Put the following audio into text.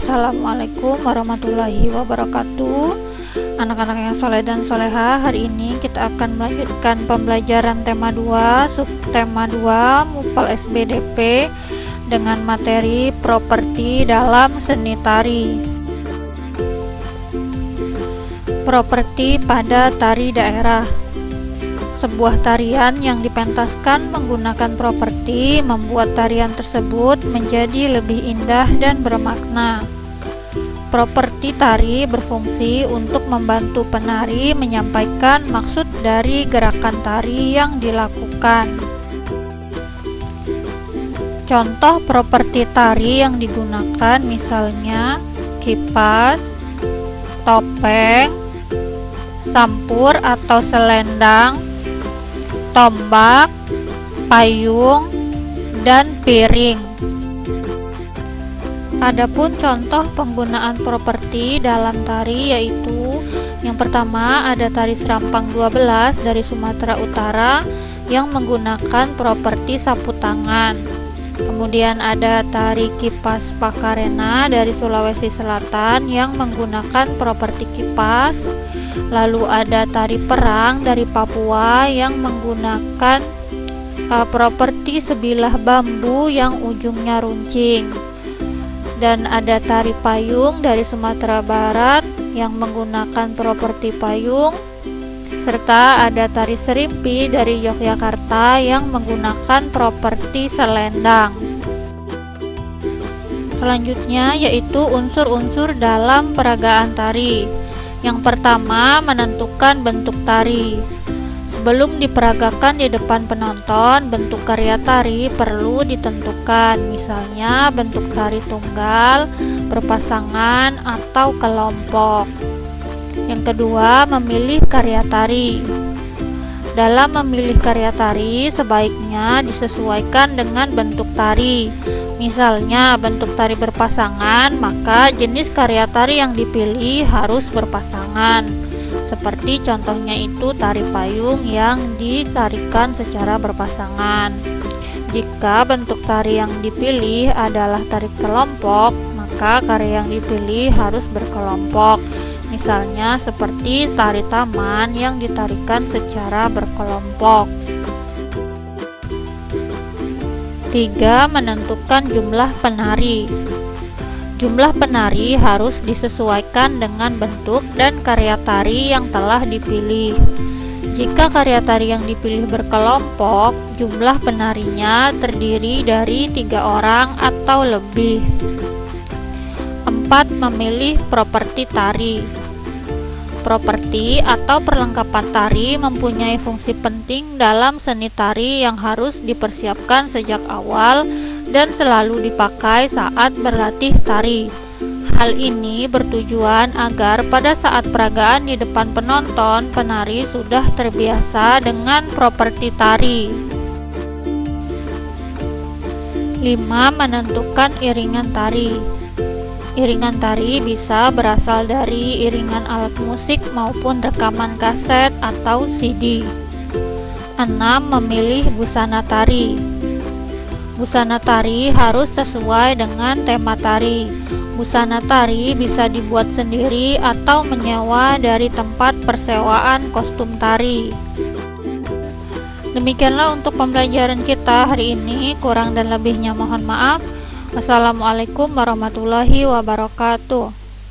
Assalamualaikum warahmatullahi wabarakatuh. Anak-anak yang soleh dan soleha, hari ini kita akan melanjutkan pembelajaran tema 2, subtema 2 MUPAL SBDP dengan materi properti dalam seni tari. Properti pada tari daerah. Sebuah tarian yang dipentaskan menggunakan properti membuat tarian tersebut menjadi lebih indah dan bermakna. Properti tari berfungsi untuk membantu penari menyampaikan maksud dari gerakan tari yang dilakukan. Contoh properti tari yang digunakan misalnya kipas, topeng, sampur atau selendang, tombak, payung, dan piring. Adapun contoh penggunaan properti dalam tari yaitu yang pertama ada tari Serampang 12 dari Sumatera Utara yang menggunakan properti sapu tangan. Kemudian ada tari Kipas Pakarena dari Sulawesi Selatan yang menggunakan properti kipas. Lalu ada tari Perang dari Papua yang menggunakan properti sebilah bambu yang ujungnya runcing. Dan ada tari Payung dari Sumatera Barat yang menggunakan properti payung. Serta ada tari Serimpi dari Yogyakarta yang menggunakan properti selendang. Selanjutnya yaitu unsur-unsur dalam peragaan tari. Yang pertama, menentukan bentuk tari. Sebelum diperagakan di depan penonton, bentuk karya tari perlu ditentukan, misalnya bentuk tari tunggal, berpasangan, atau kelompok. Yang kedua, memilih karya tari. Dalam memilih karya tari, sebaiknya disesuaikan dengan bentuk tari. Misalnya bentuk tari berpasangan, maka jenis karya tari yang dipilih harus berpasangan. Seperti contohnya itu tari payung yang ditarikan secara berpasangan. Jika bentuk tari yang dipilih adalah tari kelompok, maka karya yang dipilih harus berkelompok. Misalnya seperti tari taman yang ditarikan secara berkelompok. 3. Menentukan jumlah penari. Jumlah penari harus disesuaikan dengan bentuk dan karya tari yang telah dipilih. Jika karya tari yang dipilih berkelompok, jumlah penarinya terdiri dari 3 orang atau lebih. 4. Memilih properti tari. Properti atau perlengkapan tari mempunyai fungsi penting dalam seni tari yang harus dipersiapkan sejak awal dan selalu dipakai saat berlatih tari. Hal ini bertujuan agar pada saat peragaan di depan penonton, penari sudah terbiasa dengan properti tari. 5. Menentukan iringan tari. Iringan tari bisa berasal dari iringan alat musik maupun rekaman kaset atau CD. 6. Memilih busana tari. Busana tari harus sesuai dengan tema tari. Busana tari bisa dibuat sendiri atau menyewa dari tempat persewaan kostum tari. Demikianlah untuk pembelajaran kita hari ini. Kurang dan lebihnya mohon maaf. Wassalamualaikum warahmatullahi wabarakatuh.